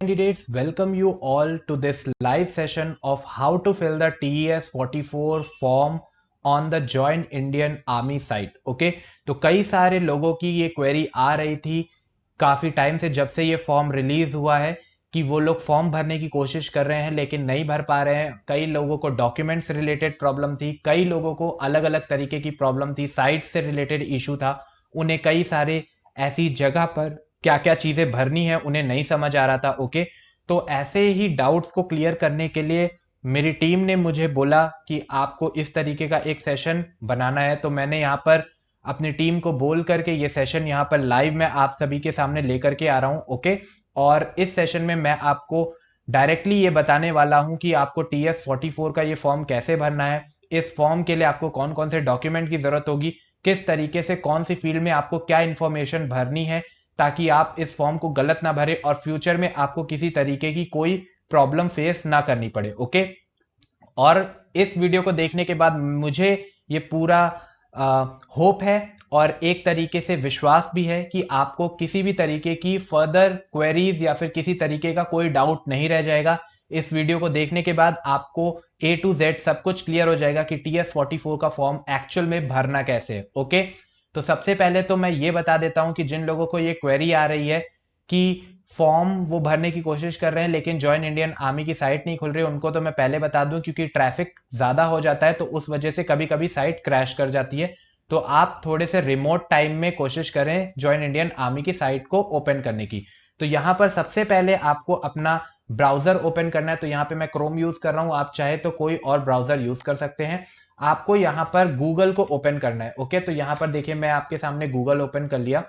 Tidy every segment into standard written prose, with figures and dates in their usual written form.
Candidates, welcome you all to this live session of how to fill the TES 44 form on the Join Indian Army site. Okay, तो कई सारे लोगों की ये query आ रही थी काफी टाइम से, जब से ये फॉर्म रिलीज हुआ है कि वो लोग फॉर्म भरने की कोशिश कर रहे हैं लेकिन नहीं भर पा रहे हैं। कई लोगों को डॉक्यूमेंट्स रिलेटेड प्रॉब्लम थी, कई लोगों को अलग अलग तरीके की प्रॉब्लम थी, साइट से रिलेटेड इशू था, उन्हें कई सारे ऐसी जगह पर क्या क्या चीजें भरनी है उन्हें नहीं समझ आ रहा था। ओके, तो ऐसे ही डाउट्स को क्लियर करने के लिए मेरी टीम ने मुझे बोला कि आपको इस तरीके का एक सेशन बनाना है, तो मैंने यहाँ पर अपनी टीम को बोल करके ये सेशन यहाँ पर लाइव में आप सभी के सामने लेकर के आ रहा हूँ। ओके, और इस सेशन में मैं आपको डायरेक्टली ये बताने वाला हूँ कि आपको TS 44 का ये फॉर्म कैसे भरना है, इस फॉर्म के लिए आपको कौन कौन से डॉक्यूमेंट की जरूरत होगी, किस तरीके से कौन सी फील्ड में आपको क्या इंफॉर्मेशन भरनी है, ताकि आप इस फॉर्म को गलत ना भरे और फ्यूचर में आपको किसी तरीके की कोई प्रॉब्लम फेस ना करनी पड़े। ओके, और इस वीडियो को देखने के बाद मुझे ये पूरा होप है और एक तरीके से विश्वास भी है कि आपको किसी भी तरीके की फर्दर क्वेरीज या फिर किसी तरीके का कोई डाउट नहीं रह जाएगा। इस वीडियो को देखने के बाद आपको A to Z सब कुछ क्लियर हो जाएगा कि TS 44 का फॉर्म एक्चुअल में भरना कैसे है। ओके, तो सबसे पहले तो मैं ये बता देता हूं कि जिन लोगों को ये क्वेरी आ रही है कि फॉर्म वो भरने की कोशिश कर रहे हैं लेकिन ज्वाइन इंडियन आर्मी की साइट नहीं खुल रही, उनको तो मैं पहले बता दूं क्योंकि ट्रैफिक ज्यादा हो जाता है तो उस वजह से कभी कभी साइट क्रैश कर जाती है। तो आप थोड़े से रिमोट टाइम में कोशिश करें ज्वाइन इंडियन आर्मी की साइट को ओपन करने की। तो यहाँ पर सबसे पहले आपको अपना ब्राउजर ओपन करना है। तो यहाँ पे मैं क्रोम यूज कर रहा हूँ, आप चाहे तो कोई और ब्राउजर यूज कर सकते हैं। आपको यहाँ पर गूगल को ओपन करना है। ओके, तो यहाँ पर देखिए मैं आपके सामने गूगल ओपन कर लिया।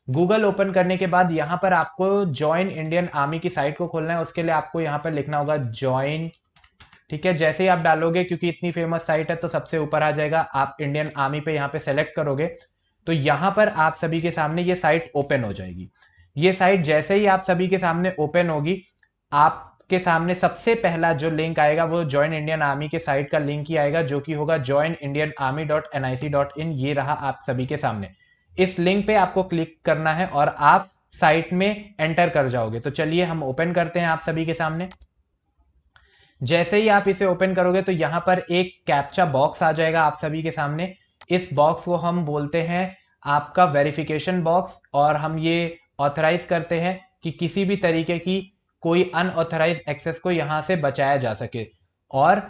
गूगल ओपन करने के बाद यहाँ पर आपको ज्वाइन इंडियन आर्मी की साइट को खोलना है। उसके लिए आपको यहाँ पर लिखना होगा ज्वाइन। ठीक है, जैसे ही आप डालोगे, क्योंकि इतनी फेमस साइट है तो सबसे ऊपर आ जाएगा, आप इंडियन आर्मी पे यहाँ पे सेलेक्ट करोगे तो यहाँ पर आप सभी के सामने ये साइट ओपन हो जाएगी। ये साइट जैसे ही आप सभी के सामने ओपन होगी, आपके सामने सबसे पहला जो लिंक आएगा वो ज्वाइन इंडियन आर्मी के साइट का लिंक ही आएगा, जो कि होगा joinindianarmy.nic.in। ये रहा आप सभी के सामने। इस लिंक पे आपको क्लिक करना है और आप साइट में एंटर कर जाओगे। तो चलिए हम ओपन करते हैं आप सभी के सामने। जैसे ही आप इसे ओपन करोगे तो यहां पर एक कैप्चा बॉक्स आ जाएगा आप सभी के सामने। इस बॉक्स को हम बोलते हैं आपका वेरिफिकेशन बॉक्स, और हम ये ऑथराइज करते हैं कि किसी भी तरीके की कोई अनऑथराइज एक्सेस को यहां से बचाया जा सके और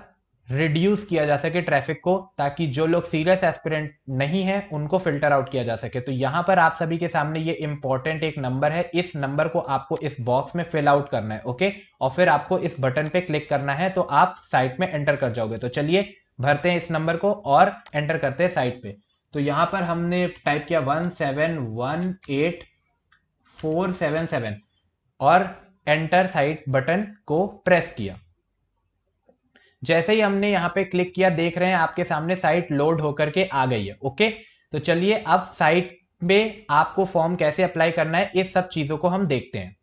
रिड्यूस किया जा सके ट्रैफिक को, ताकि जो लोग सीरियस एस्पिरेंट नहीं है उनको फिल्टर आउट किया जा सके। तो यहां पर आप सभी के सामने ये इंपॉर्टेंट एक नंबर है, इस नंबर को आपको इस बॉक्स में फिल आउट करना है। ओके, और फिर आपको इस बटन पे क्लिक करना है तो आप साइट में एंटर कर जाओगे। तो चलिए भरते हैं इस नंबर को और एंटर करते हैं साइट पे। तो यहां पर हमने टाइप किया 1718477 और एंटर साइट बटन को प्रेस किया। जैसे ही हमने यहां पे क्लिक किया, देख रहे हैं आपके सामने साइट लोड होकर के आ गई है। ओके, तो चलिए अब साइट में आपको फॉर्म कैसे अप्लाई करना है इस सब चीजों को हम देखते हैं।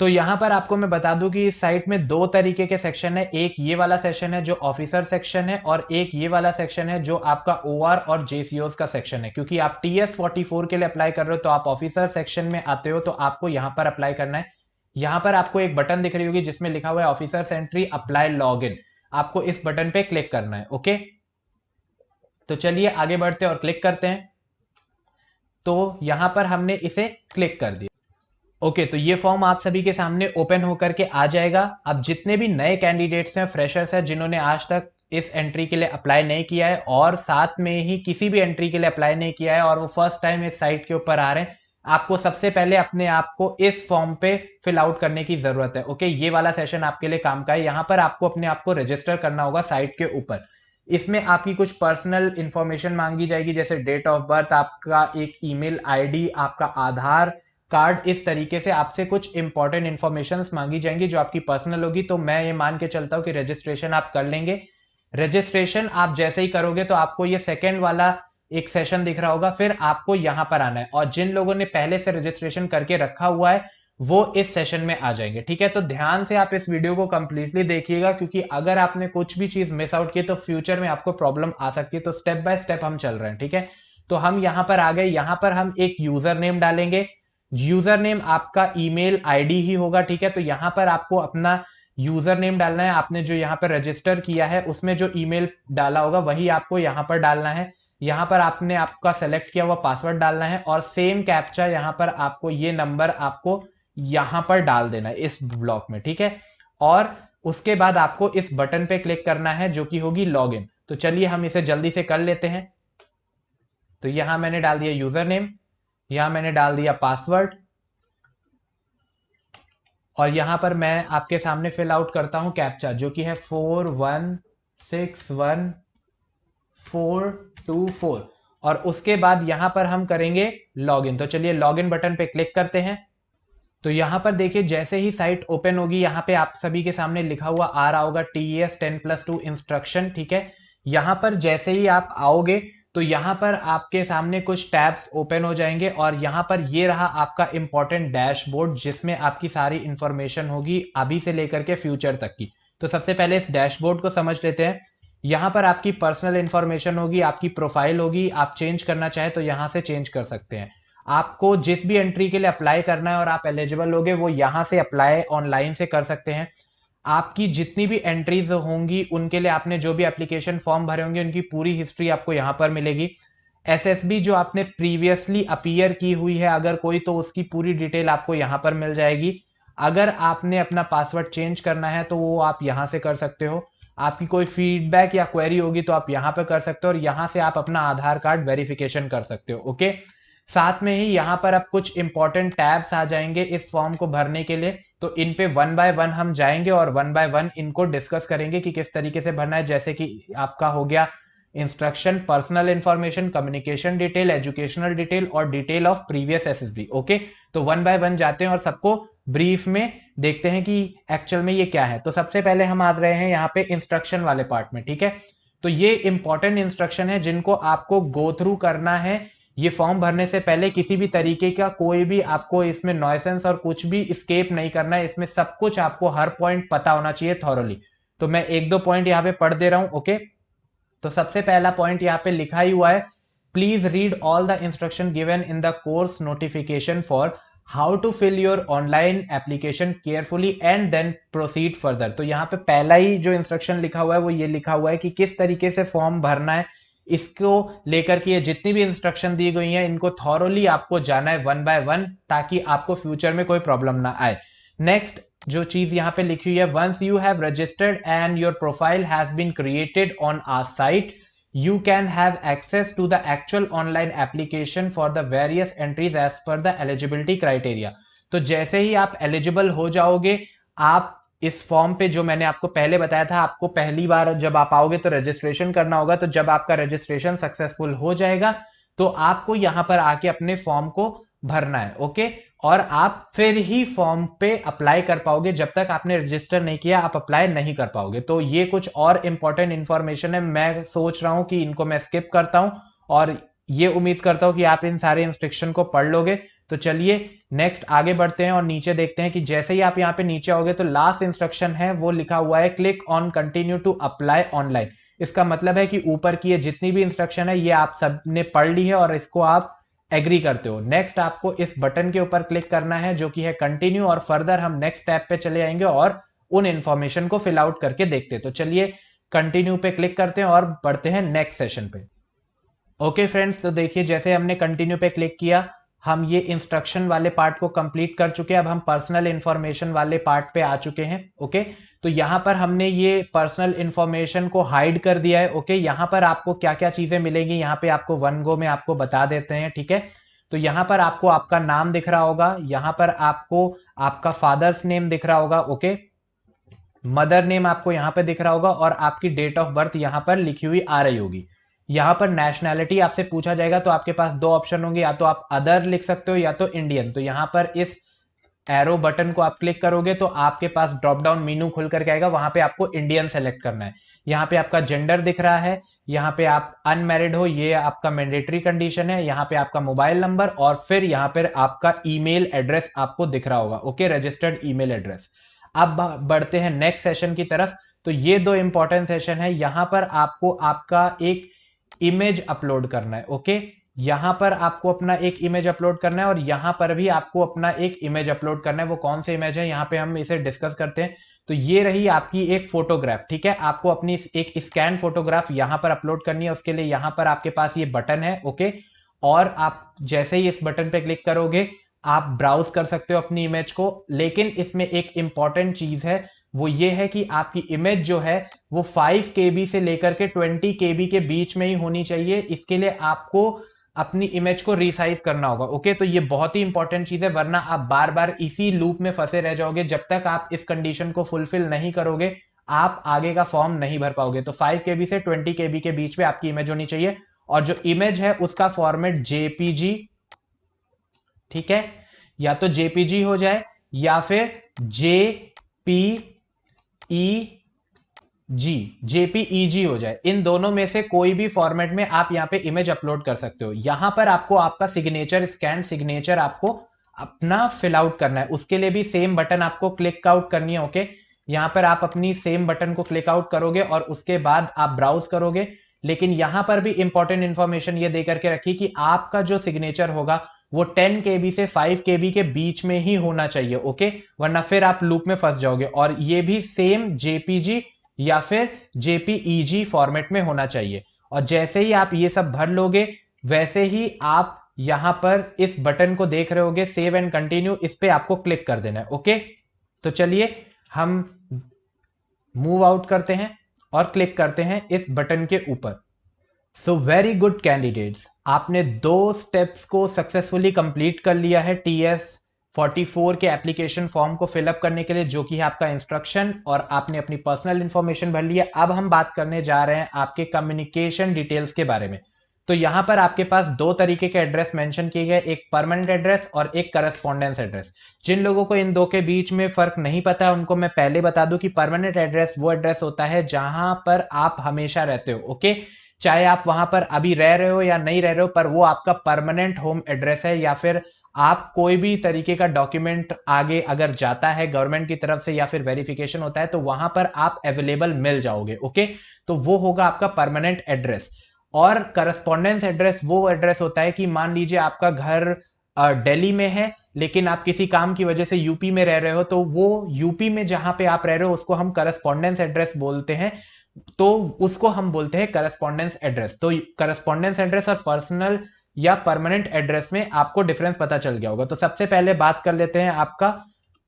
तो यहां पर आपको मैं बता दूं कि इस साइट में दो तरीके के सेक्शन है। एक ये वाला सेक्शन है जो ऑफिसर सेक्शन है, और एक ये वाला सेक्शन है जो आपका OR और JCOs का सेक्शन है। क्योंकि आप TS 44 के लिए अप्लाई कर रहे हो तो आप ऑफिसर सेक्शन में आते हो, तो आपको यहां पर अप्लाई करना है। यहां पर आपको एक बटन दिख रही होगी जिसमें लिखा हुआ है officer entry apply log in. आपको इस बटन पे क्लिक करना है। ओके, तो चलिए आगे बढ़ते हैं और क्लिक करते हैं। तो यहां पर हमने इसे क्लिक कर दिया। ओके, तो ये फॉर्म आप सभी के सामने ओपन होकर के आ जाएगा। अब जितने भी नए कैंडिडेट्स हैं, फ्रेशर्स हैं, जिन्होंने आज तक इस एंट्री के लिए अप्लाई नहीं किया है और साथ में ही किसी भी एंट्री के लिए अप्लाई नहीं किया है और वो फर्स्ट टाइम इस साइट के ऊपर आ रहे हैं, आपको सबसे पहले अपने आप को इस फॉर्म पे फिल आउट करने की जरूरत है। ओके, ये वाला सेशन आपके लिए काम का है। यहाँ पर आपको अपने आप को रजिस्टर करना होगा साइट के ऊपर। इसमें आपकी कुछ पर्सनल इंफॉर्मेशन मांगी जाएगी, जैसे डेट ऑफ बर्थ, आपका एक ईमेल आईडी, आपका आधार कार्ड। इस तरीके से आपसे कुछ इंपॉर्टेंट इंफॉर्मेशन मांगी जाएंगी जो आपकी पर्सनल होगी। तो मैं ये मान के चलता हूं कि रजिस्ट्रेशन आप कर लेंगे। रजिस्ट्रेशन आप जैसे ही करोगे तो आपको ये सेकेंड वाला एक सेशन दिख रहा होगा, फिर आपको यहां पर आना है, और जिन लोगों ने पहले से रजिस्ट्रेशन करके रखा हुआ है वो इस सेशन में आ जाएंगे। ठीक है, तो ध्यान से आप इस वीडियो को कंप्लीटली देखिएगा, क्योंकि अगर आपने कुछ भी चीज मिस आउट की तो फ्यूचर में आपको प्रॉब्लम आ सकती है। तो स्टेप बाय स्टेप हम चल रहे हैं। ठीक है, तो हम यहां पर आ गए। यहां पर हम एक यूजर नेम डालेंगे यूजर नेम आपका ईमेल आईडी ही होगा, ठीक है। तो यहाँ पर आपको अपना यूजर नेम डालना है, आपने जो यहाँ पर रजिस्टर किया है उसमें जो ईमेल डाला होगा वही आपको यहाँ पर डालना है। यहाँ पर आपने आपका सेलेक्ट किया हुआ पासवर्ड डालना है और सेम कैप्चा यहाँ पर आपको ये नंबर आपको यहाँ पर डाल देना है इस ब्लॉक में, ठीक है। और उसके बाद आपको इस बटन पे क्लिक करना है जो कि होगी लॉगिन। तो चलिए हम इसे जल्दी से कर लेते हैं। तो यहां मैंने डाल दिया यूजर नेम, यहां मैंने डाल दिया पासवर्ड और यहां पर मैं आपके सामने फिल आउट करता हूं कैप्चा जो कि है 4161 424। और उसके बाद यहां पर हम करेंगे लॉगिन। तो चलिए लॉगिन बटन पे क्लिक करते हैं। तो यहां पर देखिए जैसे ही साइट ओपन होगी यहां पे आप सभी के सामने लिखा हुआ आ रहा होगा TES 10+2 इंस्ट्रक्शन, ठीक है। यहां पर जैसे ही आप आओगे तो यहां पर आपके सामने कुछ टैब्स ओपन हो जाएंगे और यहां पर ये रहा आपका इंपॉर्टेंट डैशबोर्ड जिसमें आपकी सारी इंफॉर्मेशन होगी अभी से लेकर के फ्यूचर तक की। तो सबसे पहले इस डैशबोर्ड को समझ लेते हैं। यहां पर आपकी पर्सनल इंफॉर्मेशन होगी, आपकी प्रोफाइल होगी, आप चेंज करना चाहे तो यहां से चेंज कर सकते हैं। आपको जिस भी एंट्री के लिए अप्लाई करना है और आप एलिजिबल होगे वो यहां से अप्लाई ऑनलाइन से कर सकते हैं। आपकी जितनी भी एंट्रीज होंगी उनके लिए आपने जो भी एप्लीकेशन फॉर्म भरे होंगे उनकी पूरी हिस्ट्री आपको यहां पर मिलेगी। SSB जो आपने प्रीवियसली अपीयर की हुई है अगर कोई, तो उसकी पूरी डिटेल आपको यहां पर मिल जाएगी। अगर आपने अपना पासवर्ड चेंज करना है तो वो आप यहां से कर सकते हो। आपकी कोई फीडबैक या क्वेरी होगी तो आप यहां पर कर सकते हो और यहां से आप अपना आधार कार्ड वेरिफिकेशन कर सकते हो, ओके। साथ में ही यहाँ पर अब कुछ इंपॉर्टेंट टैब्स आ जाएंगे इस फॉर्म को भरने के लिए। तो इन पे वन बाय वन हम जाएंगे और वन बाय वन इनको डिस्कस करेंगे कि किस तरीके से भरना है। जैसे कि आपका हो गया instruction, personal information, communication detail, educational detail और detail of previous SSB, okay. तो वन बाय वन जाते हैं और सबको ब्रीफ में देखते हैं कि एक्चुअल में ये क्या है। तो सबसे पहले हम आ रहे हैं यहाँ पे इंस्ट्रक्शन वाले पार्ट में, ठीक है। तो ये इंपॉर्टेंट इंस्ट्रक्शन है जिनको आपको गो थ्रू करना है। ये फॉर्म भरने से पहले किसी भी तरीके का कोई भी आपको इसमें नॉइसेंस और कुछ भी स्केप नहीं करना है। इसमें सब कुछ आपको हर पॉइंट पता होना चाहिए थॉरोली। तो मैं एक दो पॉइंट यहाँ पे पढ़ दे रहा हूं, ओके। तो सबसे पहला पॉइंट यहाँ पे लिखा ही हुआ है, please read all the instruction given in the course notification for how to fill your online application carefully and then proceed further. तो यहाँ पे पहला ही जो इंस्ट्रक्शन लिखा हुआ है वो ये लिखा हुआ है कि किस तरीके से फॉर्म भरना है। इसको लेकर के ये जितनी भी इंस्ट्रक्शन दी गई हैं इनको थॉरोली आपको जाना है वन बाय वन ताकि आपको फ्यूचर में कोई प्रॉब्लम ना आए। नेक्स्ट जो चीज यहाँ पे लिखी हुई है, once you have registered and your profile has been created on our site you can have access to the actual online application for the various entries as per the eligibility criteria। तो जैसे ही आप eligible हो जाओगे आप इस form पे, जो मैंने आपको पहले बताया था, आपको पहली बार जब आप आओगे तो रजिस्ट्रेशन करना होगा। तो जब आपका रजिस्ट्रेशन सक्सेसफुल हो जाएगा तो आपको यहां पर आके अपने फॉर्म को भरना है, ओके। और आप फिर ही फॉर्म पे अप्लाई कर पाओगे, जब तक आपने रजिस्टर नहीं किया आप अप्लाई नहीं कर पाओगे। तो ये कुछ और इंपॉर्टेंट इंफॉर्मेशन है, मैं सोच रहा हूं कि इनको मैं स्किप करता हूं और ये उम्मीद करता हूं कि आप इन सारे इंस्ट्रक्शन को पढ़ लोगे। तो चलिए नेक्स्ट आगे बढ़ते हैं और नीचे देखते हैं कि जैसे ही आप यहाँ पे नीचे आओगे तो लास्ट इंस्ट्रक्शन है वो लिखा हुआ है, click on continue to apply online. इसका मतलब है कि ऊपर की ये जितनी भी इंस्ट्रक्शन है ये आप सबने पढ़ ली है और इसको आप एग्री करते हो। नेक्स्ट आपको इस बटन के ऊपर क्लिक करना है जो कि है कंटिन्यू, और फर्दर हम नेक्स्ट टैब पे चले आएंगे और उन इंफॉर्मेशन को फिल आउट करके देखते हैं। तो चलिए कंटिन्यू पे क्लिक करते हैं और बढ़ते हैं नेक्स्ट सेशन पे। ओके फ्रेंड्स, तो देखिए जैसे हमने कंटिन्यू पे क्लिक किया हम ये इंस्ट्रक्शन वाले पार्ट को कंप्लीट कर चुके हैं। अब हम पर्सनल इंफॉर्मेशन वाले पार्ट पे आ चुके हैं, ओके। तो यहाँ पर हमने ये पर्सनल इंफॉर्मेशन को हाइड कर दिया है, ओके। यहाँ पर आपको क्या क्या चीजें मिलेंगी यहाँ पे आपको वन गो में आपको बता देते हैं, ठीक है। तो यहाँ पर आपको आपका नाम दिख रहा होगा, यहाँ पर आपको आपका फादर्स नेम दिख रहा होगा, ओके। मदर नेम आपको यहाँ पे दिख रहा होगा और आपकी डेट ऑफ बर्थ यहाँ पर लिखी हुई आ रही होगी। यहाँ पर नेशनैलिटी आपसे पूछा जाएगा तो आपके पास दो ऑप्शन होंगे, या तो आप अदर लिख सकते हो या तो इंडियन। तो यहाँ पर इस एरो बटन को आप क्लिक करोगे तो आपके पास ड्रॉप डाउन मेनू खुल करके आएगा, वहां पे आपको इंडियन सेलेक्ट करना है। यहाँ पे आपका जेंडर दिख रहा है, यहाँ पे आप अनमैरिड हो ये आपका मैंडेटरी कंडीशन है, यहाँ पे आपका मोबाइल नंबर और फिर यहाँ पर आपका ईमेल एड्रेस आपको दिख रहा होगा, ओके, रजिस्टर्ड ईमेल एड्रेस। अब बढ़ते हैं नेक्स्ट सेशन की तरफ। तो ये दो इंपॉर्टेंट सेशन है, यहाँ पर आपको आपका एक इमेज अपलोड करना है, ओके। यहाँ पर आपको अपना एक इमेज अपलोड करना है और यहाँ पर भी आपको अपना एक इमेज अपलोड करना है। वो कौन से इमेज है यहाँ पे हम इसे डिस्कस करते हैं। तो ये रही आपकी एक फोटोग्राफ, ठीक है। आपको अपनी एक स्कैन फोटोग्राफ यहाँ पर अपलोड करनी है। उसके लिए यहाँ पर आपके पास ये बटन है, ओके। और आप जैसे ही इस बटन पे क्लिक करोगे आप ब्राउज कर सकते हो अपनी इमेज को। लेकिन इसमें एक इंपॉर्टेंट चीज है, वो ये है कि आपकी इमेज जो है वो 5 KB से लेकर के 20 KB के बीच में ही होनी चाहिए। इसके लिए आपको अपनी इमेज को रिसाइज करना होगा, ओके। तो ये बहुत ही इंपॉर्टेंट चीज है, वरना आप बार बार इसी लूप में फंसे रह जाओगे। जब तक आप इस कंडीशन को फुलफिल नहीं करोगे आप आगे का फॉर्म नहीं भर पाओगे। तो 5 KB से 20 KB के बीच में आपकी इमेज होनी चाहिए और जो इमेज है उसका फॉर्मेट जेपीजी, ठीक है। या तो जेपीजी हो जाए या फिर जेपीईजी हो जाए। इन दोनों में से कोई भी फॉर्मेट में आप यहाँ पे इमेज अपलोड कर सकते हो। यहां पर आपको आपका सिग्नेचर, स्कैन सिग्नेचर आपको अपना फिल आउट करना है। उसके लिए भी सेम बटन आपको क्लिक आउट करनी है, ओके। यहाँ पर आप अपनी सेम बटन को क्लिक आउट करोगे और उसके बाद आप ब्राउज करोगे। लेकिन यहां पर भी इंपॉर्टेंट इंफॉर्मेशन ये दे करके रखी कि आपका जो सिग्नेचर होगा वो 10 KB से 5 KB के बीच में ही होना चाहिए, ओके। वरना फिर आप लूप में फंस जाओगे। और ये भी सेम जेपीजी या फिर जेपीईजी फॉर्मेट में होना चाहिए। और जैसे ही आप ये सब भर लोगे वैसे ही आप यहां पर इस बटन को देख रहे होगे, सेव एंड कंटिन्यू, इस पे आपको क्लिक कर देना है, ओके। तो चलिए हम मूव आउट करते हैं और क्लिक करते हैं इस बटन के ऊपर। सो वेरी गुड कैंडिडेट्स, आपने 2 स्टेप्स को सक्सेसफुली कंप्लीट कर लिया है TS44 के एप्लीकेशन फॉर्म को फिलअप करने के लिए, जो कि है आपका इंस्ट्रक्शन, और आपने अपनी पर्सनल इंफॉर्मेशन भर ली है। अब हम बात करने जा रहे हैं आपके कम्युनिकेशन डिटेल्स के बारे में। तो यहां पर आपके पास 2 तरीके के एड्रेस मेंशन किए गए, एक परमानेंट एड्रेस और एक करस्पॉन्डेंस एड्रेस। जिन लोगों को इन दो के बीच में फर्क नहीं पता है उनको मैं पहले बता दूं कि परमानेंट एड्रेस वो एड्रेस होता है जहां पर आप हमेशा रहते हो, ओके। चाहे आप वहां पर अभी रह रहे हो या नहीं रह रहे हो, पर वो आपका परमानेंट होम एड्रेस है। या फिर आप कोई भी तरीके का डॉक्यूमेंट आगे अगर जाता है गवर्नमेंट की तरफ से या फिर वेरिफिकेशन होता है तो वहां पर आप अवेलेबल मिल जाओगे, ओके। तो वो होगा आपका परमानेंट एड्रेस। और करस्पॉन्डेंस एड्रेस वो एड्रेस होता है कि मान लीजिए आपका घर दिल्ली में है लेकिन आप किसी काम की वजह से यूपी में रह रहे हो, तो वो यूपी में जहां पे आप रह रहे हो उसको हम करस्पॉन्डेंस एड्रेस बोलते हैं। तो उसको हम बोलते हैं करस्पॉन्डेंस एड्रेस। तो करस्पॉन्डेंस एड्रेस और पर्सनल या परमानेंट एड्रेस में आपको डिफरेंस पता चल गया होगा। तो सबसे पहले बात कर लेते हैं आपका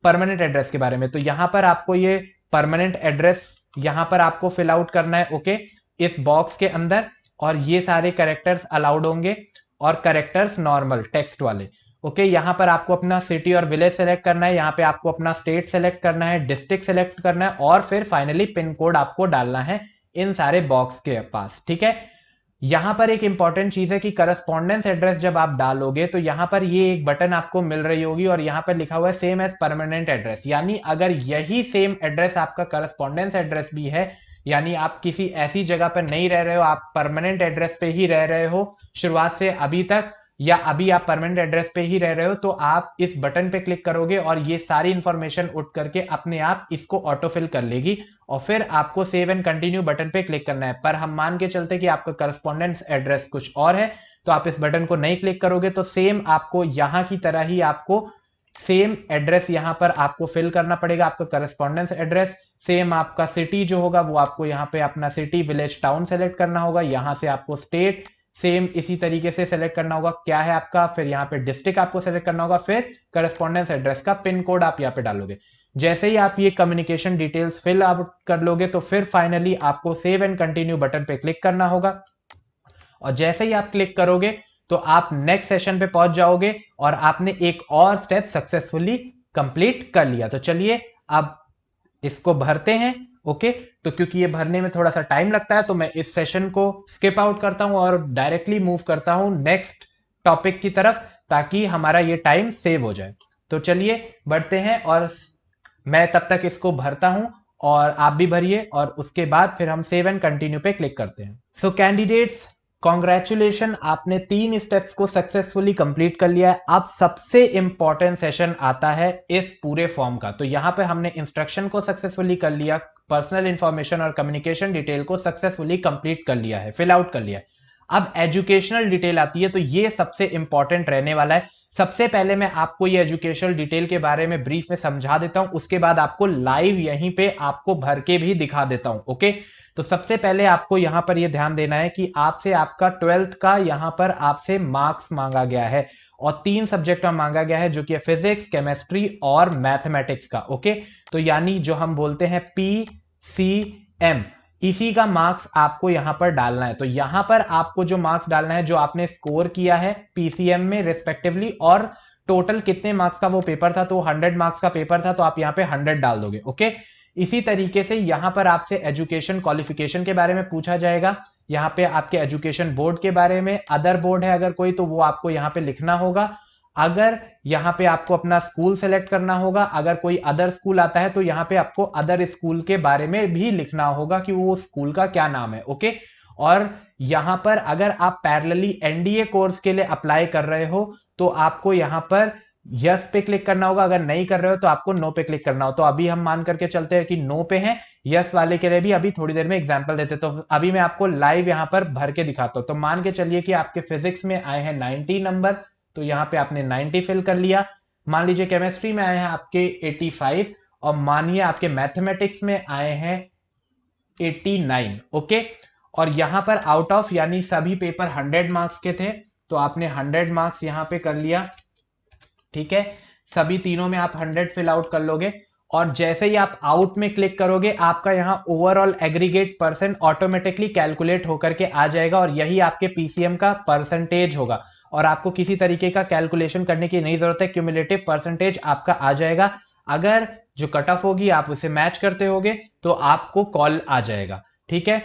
परमानेंट एड्रेस के बारे में। तो यहां पर आपको ये परमानेंट एड्रेस यहां पर आपको फिल आउट करना है, ओके, इस बॉक्स के अंदर। और ये सारे कैरेक्टर्स अलाउड होंगे और कैरेक्टर्स नॉर्मल टेक्स्ट वाले, ओके। यहां पर आपको अपना सिटी और विलेज सेलेक्ट करना है, यहां पे आपको अपना स्टेट सेलेक्ट करना है, डिस्ट्रिक्ट सेलेक्ट करना है और फिर फाइनली पिन कोड आपको डालना है इन सारे बॉक्स के पास, ठीक है। यहां पर एक इंपॉर्टेंट चीज है कि करस्पॉन्डेंस एड्रेस जब आप डालोगे तो यहां पर ये एक बटन आपको मिल रही होगी और यहां पर लिखा हुआ है सेम एज परमानेंट एड्रेस। यानी अगर यही सेम एड्रेस आपका करस्पॉन्डेंस एड्रेस भी है, यानी आप किसी ऐसी जगह पर नहीं रह रहे हो, आप परमानेंट एड्रेस पे ही रह रहे हो शुरुआत से अभी तक, या अभी आप परमानेंट एड्रेस पे ही रह रहे हो, तो आप इस बटन पे क्लिक करोगे और ये सारी इंफॉर्मेशन उठ करके अपने आप इसको ऑटोफिल कर लेगी और फिर आपको सेव एंड कंटिन्यू बटन पे क्लिक करना है। पर हम मान के चलते कि आपका करस्पॉन्डेंस एड्रेस कुछ और है तो आप इस बटन को नहीं क्लिक करोगे तो सेम आपको यहां की तरह ही आपको सेम एड्रेस यहां पर आपको फिल करना पड़ेगा, आपका करस्पॉन्डेंस एड्रेस। सेम आपका सिटी जो होगा वो आपको यहाँ पे अपना सिटी विलेज टाउन सेलेक्ट करना होगा, यहां से आपको स्टेट सेम इसी तरीके से सेलेक्ट करना होगा क्या है आपका, फिर यहाँ पे डिस्ट्रिक्ट आपको सेलेक्ट करना होगा, फिर करस्पॉन्डेंस एड्रेस का पिन कोड आप यहाँ पे डालोगे। जैसे ही आप ये कम्युनिकेशन डिटेल्स फिल आउट कर लोगे तो फिर फाइनली आपको सेव एंड कंटिन्यू बटन पे क्लिक करना होगा। और जैसे ही आप क्लिक करोगे तो आप नेक्स्ट सेशन पे पहुंच जाओगे और आपने एक और स्टेप सक्सेसफुली कंप्लीट कर लिया। तो चलिए अब इसको भरते हैं, ओके। तो क्योंकि ये भरने में थोड़ा सा टाइम लगता है तो मैं इस सेशन को स्किप आउट करता हूं और डायरेक्टली मूव करता हूं नेक्स्ट टॉपिक की तरफ ताकि हमारा ये टाइम सेव हो जाए। तो चलिए बढ़ते हैं और मैं तब तक इसको भरता हूं और आप भी भरिए और उसके बाद फिर हम सेव एंड कंटिन्यू पे क्लिक करते हैं। सो कैंडिडेट्स, कॉन्ग्रेचुलेशन, आपने 3 स्टेप्स को सक्सेसफुली कंप्लीट कर लिया है। अब सबसे इंपॉर्टेंट सेशन आता है इस पूरे फॉर्म का। तो यहां पे हमने इंस्ट्रक्शन को सक्सेसफुली कर लिया, पर्सनल इंफॉर्मेशन और कम्युनिकेशन डिटेल को सक्सेसफुली कंप्लीट कर लिया है, फिल आउट कर लिया है। अब एजुकेशनल डिटेल आती है, तो ये सबसे इंपॉर्टेंट रहने वाला है। सबसे पहले मैं आपको ये एजुकेशनल डिटेल के बारे में ब्रीफ में समझा देता हूं, उसके बाद आपको लाइव यहीं पे आपको भर के भी दिखा देता हूं। ओके, तो सबसे पहले आपको यहां पर ये ध्यान देना है कि आपसे आपका 12th का यहां पर आपसे मार्क्स मांगा गया है और 3 सब्जेक्ट में मांगा गया है, जो कि फिजिक्स, केमिस्ट्री और मैथमेटिक्स का। ओके, तो यानी जो हम बोलते हैं PCM, इसी का मार्क्स आपको यहां पर डालना है। तो यहां पर आपको जो मार्क्स डालना है, जो आपने स्कोर किया है PCM में रिस्पेक्टिवली, और टोटल कितने मार्क्स का वो पेपर था, तो 100 मार्क्स का पेपर था, तो आप यहां पे 100 डाल दोगे। ओके, इसी तरीके से यहां पर आपसे एजुकेशन क्वालिफिकेशन के बारे में पूछा जाएगा, यहाँ पे आपके एजुकेशन बोर्ड के बारे में, अदर बोर्ड है अगर कोई तो वो आपको यहाँ पे लिखना होगा। अगर यहाँ पे आपको अपना स्कूल सेलेक्ट करना होगा, अगर कोई अदर स्कूल आता है तो यहाँ पे आपको अदर स्कूल के बारे में भी लिखना होगा कि वो स्कूल का क्या नाम है। ओके, और यहाँ पर अगर आप पैरेलली एनडीए कोर्स के लिए अप्लाई कर रहे हो तो आपको यहाँ पर यस पे क्लिक करना होगा, अगर नहीं कर रहे हो तो आपको नो पे क्लिक करना हो। तो अभी हम मान करके चलते हैं कि नो पे है, यस वाले के लिए भी अभी थोड़ी देर में एग्जांपल देते। तो अभी मैं आपको लाइव यहां पर भर के दिखाता हूं। तो मान के चलिए कि आपके फिजिक्स में आए हैं 90 नंबर, तो यहां पे आपने 90 फिल कर लिया। मान लीजिए केमिस्ट्री में आए हैं आपके 85, और मानिए आपके मैथमेटिक्स में आए हैं 89। ओके, और यहां पर आउट ऑफ यानी सभी पेपर 100 मार्क्स के थे, तो आपने 100 मार्क्स यहां पे कर लिया। ठीक है, सभी तीनों में आप 100 फिल आउट कर लोगे, और जैसे ही आप आउट में क्लिक करोगे आपका यहां overall aggregate percent automatically calculate होकर के आ जाएगा, और यही आपके पीसीएम का परसेंटेज होगा, और आपको किसी तरीके का कैलकुलेशन करने की नहीं जरूरत है, क्यूमुलेटिव परसेंटेज आपका आ जाएगा। अगर जो कट ऑफ होगी आप उसे मैच करते होगे तो आपको कॉल आ जाएगा। ठीक है,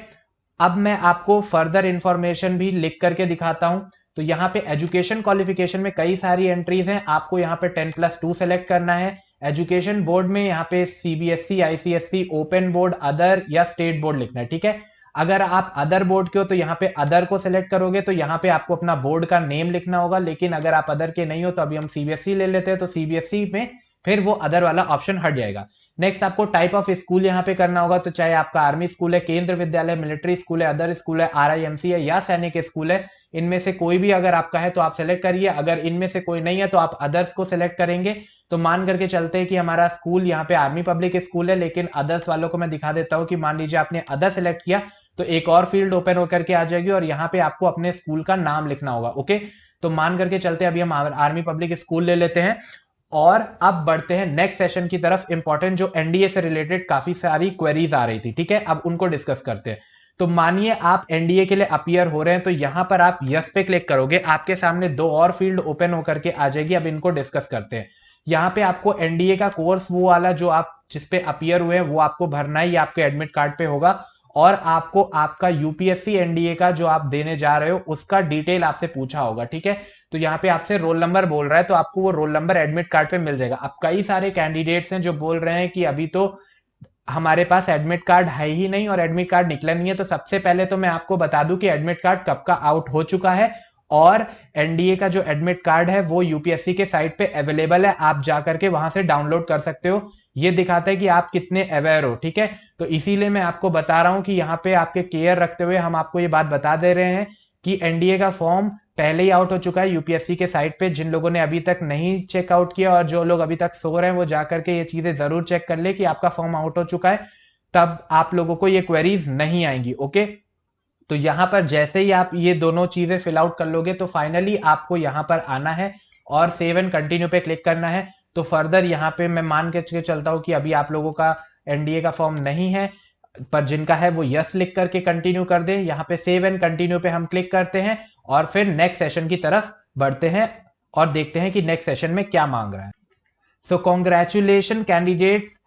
अब मैं आपको फर्दर इंफॉर्मेशन भी लिख करके दिखाता हूं। तो यहाँ पे एजुकेशन क्वालिफिकेशन में कई सारी एंट्रीज हैं, आपको यहाँ पे 10+2 सेलेक्ट करना है। एजुकेशन बोर्ड में यहाँ पे CBSE, ICSE, open board, other या स्टेट बोर्ड लिखना है। ठीक है, अगर आप अदर बोर्ड के हो तो यहाँ पे अदर को सिलेक्ट करोगे, तो यहाँ पे आपको अपना बोर्ड का नेम लिखना होगा। लेकिन अगर आप अदर के नहीं हो तो अभी हम सीबीएसई ले लेते हैं, तो सीबीएसई में फिर वो अदर वाला ऑप्शन हट जाएगा। नेक्स्ट आपको टाइप ऑफ स्कूल यहाँ पे करना होगा, तो चाहे आपका आर्मी स्कूल है, केंद्र विद्यालय, मिलिट्री स्कूल है, अदर स्कूल है, आरआईएमसी है या सैनिक स्कूल है, इनमें से कोई भी अगर आपका है तो आप सेलेक्ट करिए। अगर इनमें से कोई नहीं है तो आप अदर्स को सिलेक्ट करेंगे। तो मान करके चलते हैं कि हमारा स्कूल यहाँ पे आर्मी पब्लिक स्कूल है, लेकिन अदर्स वालों को मैं दिखा देता हूँ कि मान लीजिए आपने अदर सेलेक्ट किया तो एक और फील्ड ओपन होकर के आ जाएगी, और यहाँ पे आपको अपने स्कूल का नाम लिखना होगा। ओके, तो मान करके चलते हैं अभी हम आर्मी पब्लिक स्कूल ले लेते हैं, और अब बढ़ते हैं नेक्स्ट सेशन की तरफ। इंपॉर्टेंट जो एनडीए से रिलेटेड काफी सारी क्वेरीज आ रही थी, ठीक है, अब उनको डिस्कस करते हैं। तो मानिए आप एनडीए के लिए अपीयर हो रहे हैं, तो यहां पर आप यस पे क्लिक करोगे, आपके सामने दो और फील्ड ओपन होकर के आ जाएगी। अब इनको डिस्कस करते हैं। यहाँ पे आपको एनडीए का कोर्स वो वाला जो आप जिस पे अपीयर हुए हैं वो आपको भरना है, ये आपके एडमिट कार्ड पे होगा, और आपको आपका यूपीएससी एनडीए का जो आप देने जा रहे हो उसका डिटेल आपसे पूछा होगा। ठीक है, तो यहाँ पे आपसे रोल नंबर बोल रहा है, तो आपको वो रोल नंबर एडमिट कार्ड पे मिल जाएगा। अब कई सारे कैंडिडेट्स हैं जो बोल रहे हैं कि अभी तो हमारे पास एडमिट कार्ड है ही नहीं और एडमिट कार्ड निकला नहीं है। तो सबसे पहले तो मैं आपको बता दूं कि एडमिट कार्ड कब का आउट हो चुका है, और एनडीए का जो एडमिट कार्ड है वो यूपीएससी के साइट पे अवेलेबल है, आप जाकर के वहां से डाउनलोड कर सकते हो। ये दिखाता है कि आप कितने अवेयर हो। ठीक है, तो इसीलिए मैं आपको बता रहा हूं कि यहाँ पे आपके केयर रखते हुए हम आपको ये बात बता दे रहे हैं कि एनडीए का फॉर्म पहले ही आउट हो चुका है यूपीएससी के साइट पे। जिन लोगों ने अभी तक नहीं चेकआउट किया और जो लोग अभी तक सो रहे हैं वो जाकर के ये चीजें जरूर चेक कर ले कि आपका फॉर्म आउट हो चुका है, तब आप लोगों को ये क्वेरीज नहीं आएंगी। ओके, तो यहां पर जैसे ही आप ये दोनों चीजें फिल आउट कर लोगे तो फाइनली आपको यहां पर आना है और सेव एंड कंटिन्यू पे क्लिक करना है। तो फर्दर यहाँ पे मैं मान के चलता हूं कि अभी आप लोगों का एनडीए का फॉर्म नहीं है, पर जिनका है वो यस लिख करके कंटिन्यू कर दें। यहाँ पे सेव एंड कंटिन्यू पे हम क्लिक करते हैं और फिर नेक्स्ट सेशन की तरफ बढ़ते हैं और देखते हैं कि नेक्स्ट सेशन में क्या मांग रहा है। So congratulation candidates,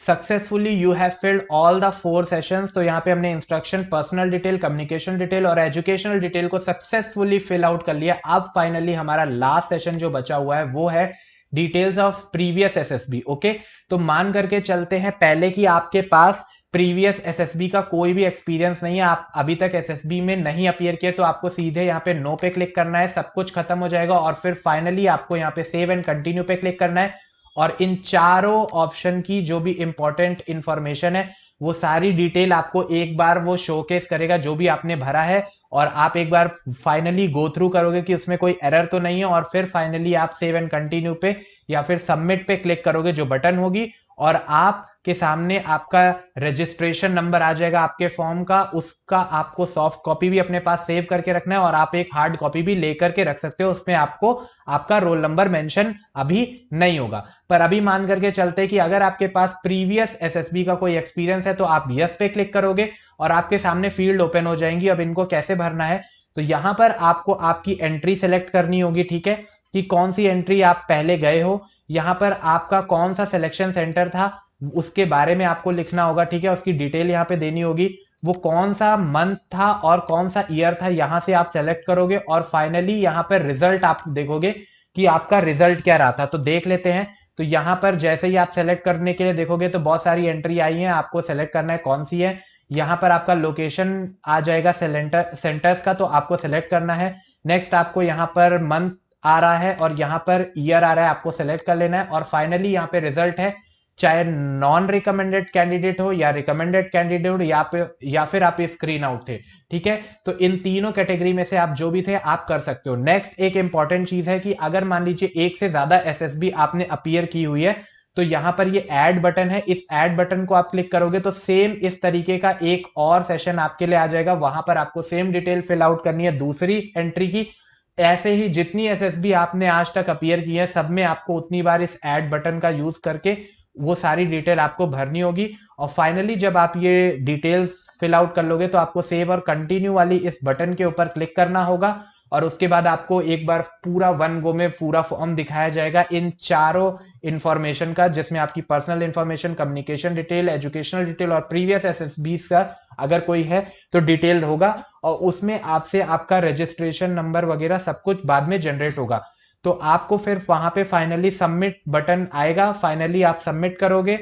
successfully you have filled all the 4 sessions. तो यहाँ पे हमने instruction, personal detail, communication detail और एजुकेशनल डिटेल को सक्सेसफुली फिल आउट कर लिया। अब फाइनली हमारा लास्ट सेशन जो बचा हुआ है वो है details of previous SSB. Okay, तो मान करके चलते हैं पहले कि आपके पास प्रीवियस एसएसबी का कोई भी एक्सपीरियंस नहीं है, आप अभी तक एसएसबी में नहीं अपीयर किए, तो आपको सीधे यहाँ पे नो पे क्लिक करना है, सब कुछ खत्म हो जाएगा और फिर फाइनली आपको यहाँ पे सेव एंड कंटिन्यू पे क्लिक करना है। और इन चारों ऑप्शन की जो भी इंपॉर्टेंट इंफॉर्मेशन है वो सारी डिटेल आपको एक बार वो शोकेस करेगा जो भी आपने भरा है, और आप एक बार फाइनली गो थ्रू करोगे कि उसमें कोई एरर तो नहीं है, और फिर फाइनली आप सेव एंड कंटिन्यू पे या फिर सबमिट पे क्लिक करोगे जो बटन होगी, और आपके सामने आपका रजिस्ट्रेशन नंबर आ जाएगा आपके फॉर्म का। उसका आपको सॉफ्ट कॉपी भी अपने पास सेव करके रखना है और आप एक हार्ड कॉपी भी लेकर के रख सकते हो, उसमें आपको आपका रोल नंबर मेंशन अभी नहीं होगा। पर अभी मान करके चलते कि अगर आपके पास प्रीवियस एसएसबी का कोई एक्सपीरियंस है तो आप यस पे क्लिक करोगे और आपके सामने फील्ड ओपन हो जाएंगी। अब इनको कैसे भरना है, तो यहां पर आपको आपकी एंट्री सेलेक्ट करनी होगी, ठीक है, कि कौन सी एंट्री आप पहले गए हो। यहां पर आपका कौन सा सिलेक्शन सेंटर था उसके बारे में आपको लिखना होगा, ठीक है, उसकी डिटेल यहाँ पे देनी होगी। वो कौन सा मंथ था और कौन सा ईयर था यहां से आप सेलेक्ट करोगे, और फाइनली यहां पर रिजल्ट आप देखोगे कि आपका रिजल्ट क्या रहा था। तो देख लेते हैं। तो यहां पर जैसे ही आप सेलेक्ट करने के लिए देखोगे तो बहुत सारी एंट्री आई है, आपको सेलेक्ट करना है कौन सी है। यहां पर आपका लोकेशन आ जाएगा सेंटर्स का, तो आपको सेलेक्ट करना है। नेक्स्ट आपको यहाँ पर मंथ आ रहा है और यहाँ पर ईयर आ रहा है, आपको सेलेक्ट कर लेना है। और फाइनली यहाँ पे रिजल्ट है, चाहे नॉन रिकमेंडेड कैंडिडेट हो या रिकमेंडेड कैंडिडेट हो या फिर आप स्क्रीन आउट थे, ठीक है। तो इन तीनों कैटेगरी में से आप जो भी थे आप कर सकते हो। नेक्स्ट एक इंपॉर्टेंट चीज है कि अगर मान लीजिए एक से ज्यादा एसएसबी आपने अपीयर की हुई है तो यहां पर ये ऐड बटन है, इस ऐड बटन को आप क्लिक करोगे तो सेम इस तरीके का एक और सेशन आपके लिए आ जाएगा। वहां पर आपको सेम डिटेल फिल आउट करनी है दूसरी एंट्री की। ऐसे ही जितनी एसएसबी आपने आज तक अपीयर की है सब में आपको उतनी बार इस ऐड बटन का यूज करके वो सारी डिटेल आपको भरनी होगी। और फाइनली जब आप ये डिटेल्स फिल आउट कर लोगे तो आपको सेव और कंटिन्यू वाली इस बटन के ऊपर क्लिक करना होगा, और उसके बाद आपको एक बार पूरा वन गो में पूरा फॉर्म दिखाया जाएगा इन चारों इंफॉर्मेशन का, जिसमें आपकी personal information, communication detail, educational detail और प्रीवियस एसएसबी का अगर कोई है तो डिटेल होगा। और उसमें आपसे आपका रजिस्ट्रेशन नंबर वगैरह सब कुछ बाद में जनरेट होगा। तो आपको फिर वहां पे फाइनली सबमिट बटन आएगा, फाइनली आप सबमिट करोगे,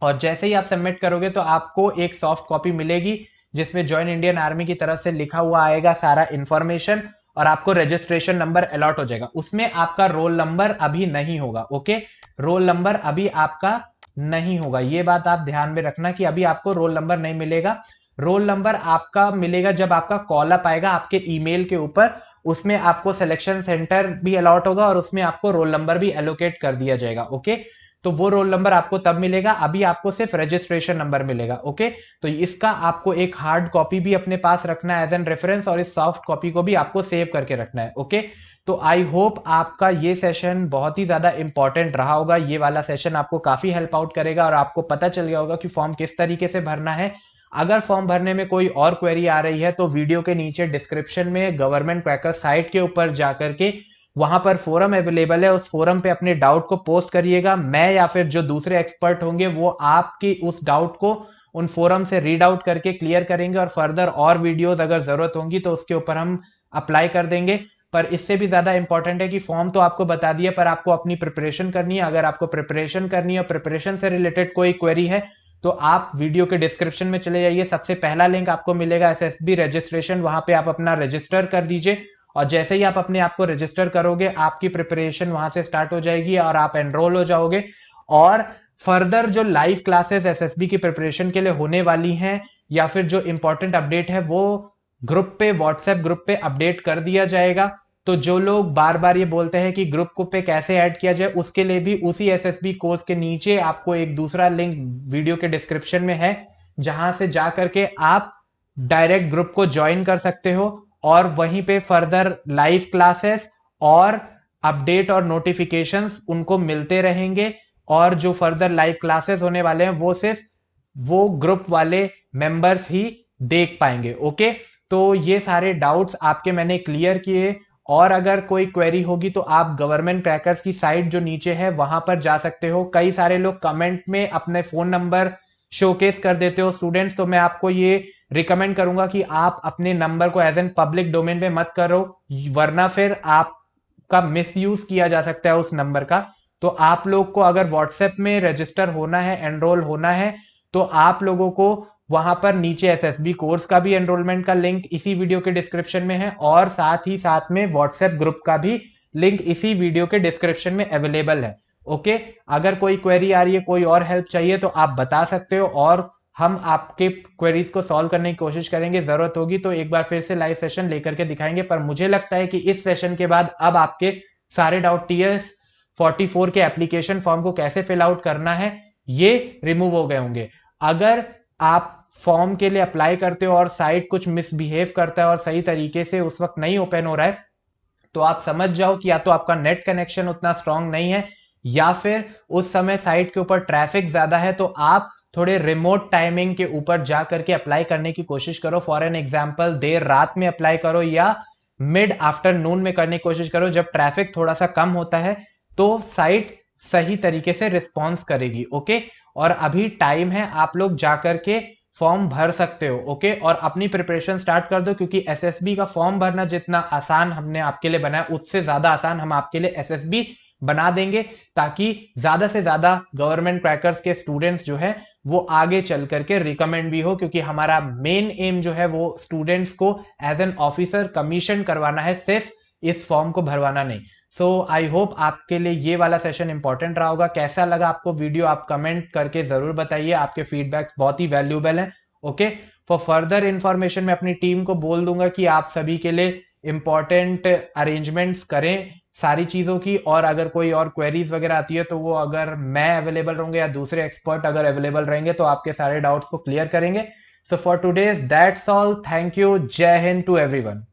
और जैसे ही आप सबमिट करोगे तो आपको एक सॉफ्ट कॉपी मिलेगी जिसमें ज्वाइन इंडियन आर्मी की तरफ से लिखा हुआ आएगा सारा इंफॉर्मेशन, और आपको रजिस्ट्रेशन नंबर अलॉट हो जाएगा। उसमें आपका रोल नंबर अभी नहीं होगा, ओके, रोल नंबर अभी आपका नहीं होगा, ये बात आप ध्यान में रखना कि अभी आपको रोल नंबर नहीं मिलेगा। रोल नंबर आपका मिलेगा जब आपका कॉल अप आएगा आपके ईमेल के ऊपर, उसमें आपको सिलेक्शन सेंटर भी अलॉट होगा और उसमें आपको रोल नंबर भी एलोकेट कर दिया जाएगा, ओके। तो वो रोल नंबर आपको तब मिलेगा, अभी आपको सिर्फ रजिस्ट्रेशन नंबर मिलेगा, ओके। तो इसका आपको एक हार्ड कॉपी भी अपने पास रखना है एज एन रेफरेंस, और इस सॉफ्ट कॉपी को भी आपको सेव करके रखना है, ओके। तो आई होप आपका ये सेशन बहुत ही ज्यादा इंपॉर्टेंट रहा होगा। ये वाला सेशन आपको काफी हेल्प आउट करेगा और आपको पता चल गया होगा कि फॉर्म किस तरीके से भरना है। अगर फॉर्म भरने में कोई और क्वेरी आ रही है तो वीडियो के नीचे डिस्क्रिप्शन में गवर्नमेंट क्रैकर साइट के ऊपर जाकर के वहां पर फोरम अवेलेबल है, उस फोरम पे अपने डाउट को पोस्ट करिएगा। मैं या फिर जो दूसरे एक्सपर्ट होंगे वो आपकी उस डाउट को उन फोरम से रीड आउट करके क्लियर करेंगे, और फर्दर और वीडियोस अगर जरूरत होंगी तो उसके ऊपर हम अप्लाई कर देंगे। पर इससे भी ज्यादा इंपॉर्टेंट है कि फॉर्म तो आपको बता दिया, पर आपको अपनी प्रिपरेशन करनी है। अगर आपको प्रिपरेशन करनी है और प्रिपरेशन से रिलेटेड कोई क्वेरी है तो आप वीडियो के डिस्क्रिप्शन में चले जाइए, सबसे पहला लिंक आपको मिलेगा एसएसबी रजिस्ट्रेशन, वहां पे आप अपना रजिस्टर कर दीजिए। और जैसे ही आप अपने आप को रजिस्टर करोगे आपकी प्रिपरेशन वहां से स्टार्ट हो जाएगी और आप एनरोल हो जाओगे। और फर्दर जो लाइव क्लासेस एसएसबी की प्रिपरेशन के लिए होने वाली हैं या फिर जो इंपॉर्टेंट अपडेट है वो ग्रुप पे, व्हाट्सएप ग्रुप पे अपडेट कर दिया जाएगा। तो जो लोग बार बार ये बोलते हैं कि ग्रुप को पे कैसे ऐड किया जाए, उसके लिए भी उसी एसएसबी कोर्स के नीचे आपको एक दूसरा लिंक वीडियो के डिस्क्रिप्शन में है, जहां से जा करके आप डायरेक्ट ग्रुप को ज्वाइन कर सकते हो और वहीं पे फर्दर लाइव क्लासेस और अपडेट और नोटिफिकेशंस उनको मिलते रहेंगे। और जो फर्दर लाइव क्लासेस होने वाले हैं वो सिर्फ वो ग्रुप वाले मेंबर्स ही देख पाएंगे, ओके। तो ये सारे डाउट्स आपके मैंने क्लियर किए, और अगर कोई क्वेरी होगी तो आप गवर्नमेंट क्रैकर्स की साइट जो नीचे है वहां पर जा सकते हो। कई सारे लोग कमेंट में अपने फोन नंबर शोकेस कर देते हो स्टूडेंट्स, तो मैं आपको ये रिकमेंड करूंगा कि आप अपने नंबर को एज एन पब्लिक डोमेन में मत करो, वरना फिर आपका मिसयूज किया जा सकता है उस नंबर का। तो आप लोग को अगर व्हाट्सएप में रजिस्टर होना है, एनरोल होना है, तो आप लोगों को वहां पर नीचे एसएसबी कोर्स का भी एनरोलमेंट का लिंक इसी वीडियो के डिस्क्रिप्शन में है, और साथ ही साथ में व्हाट्सएप ग्रुप का भी लिंक इसी वीडियो के डिस्क्रिप्शन में अवेलेबल है। ओके, अगर कोई क्वेरी आ रही है, कोई और हेल्प चाहिए तो आप बता सकते हो और हम आपके क्वेरीज को सॉल्व करने की कोशिश करेंगे। जरूरत होगी तो एक बार फिर से लाइव सेशन लेकर के दिखाएंगे, पर मुझे लगता है कि इस सेशन के बाद अब आपके सारे डाउट टीएस 44 के एप्लीकेशन फॉर्म को कैसे फिल आउट करना है ये रिमूव हो गए होंगे। अगर आप फॉर्म के लिए अप्लाई करते हो और साइट कुछ मिसबिहेव करता है और सही तरीके से उस वक्त नहीं ओपन हो रहा है, तो आप समझ जाओ कि या तो आपका नेट कनेक्शन उतना स्ट्रांग नहीं है, या फिर उस समय साइट के ऊपर ट्रैफिक ज्यादा है। तो आप थोड़े रिमोट टाइमिंग के ऊपर जा करके अप्लाई करने की कोशिश करो। फॉर एन एग्जाम्पल, देर रात में अप्लाई करो या मिड आफ्टरनून में करने की कोशिश करो, जब ट्रैफिक थोड़ा सा कम होता है तो साइट सही तरीके से रिस्पॉन्स करेगी। ओके, और अभी टाइम है, आप लोग जाकर के फॉर्म भर सकते हो। ओके, और अपनी प्रिपरेशन स्टार्ट कर दो, क्योंकि एसएसबी का फॉर्म भरना जितना आसान हमने आपके लिए बनाया, उससे ज्यादा आसान हम आपके लिए एसएसबी बना देंगे, ताकि ज्यादा से ज्यादा गवर्नमेंट क्रैकर्स के स्टूडेंट्स जो है वो आगे चल करके रिकमेंड भी हो, क्योंकि हमारा मेन एम जो है वो स्टूडेंट्स को एज एन ऑफिसर कमीशन करवाना है, सिर्फ इस फॉर्म को भरवाना नहीं। सो आई होप आपके लिए ये वाला सेशन इंपॉर्टेंट रहा होगा। कैसा लगा आपको वीडियो, आप कमेंट करके जरूर बताइए, आपके फीडबैक्स बहुत ही वैल्यूएबल हैं। ओके, फॉर फर्दर इंफॉर्मेशन मैं अपनी टीम को बोल दूंगा कि आप सभी के लिए इंपॉर्टेंट अरेंजमेंट्स करें सारी चीजों की, और अगर कोई और क्वेरीज वगैरह आती है तो वो अगर मैं अवेलेबल रहूंगा या दूसरे एक्सपर्ट अगर अवेलेबल रहेंगे तो आपके सारे डाउट्स को क्लियर करेंगे। So for today that's all, thank you, जय हिंद टू एवरीवन।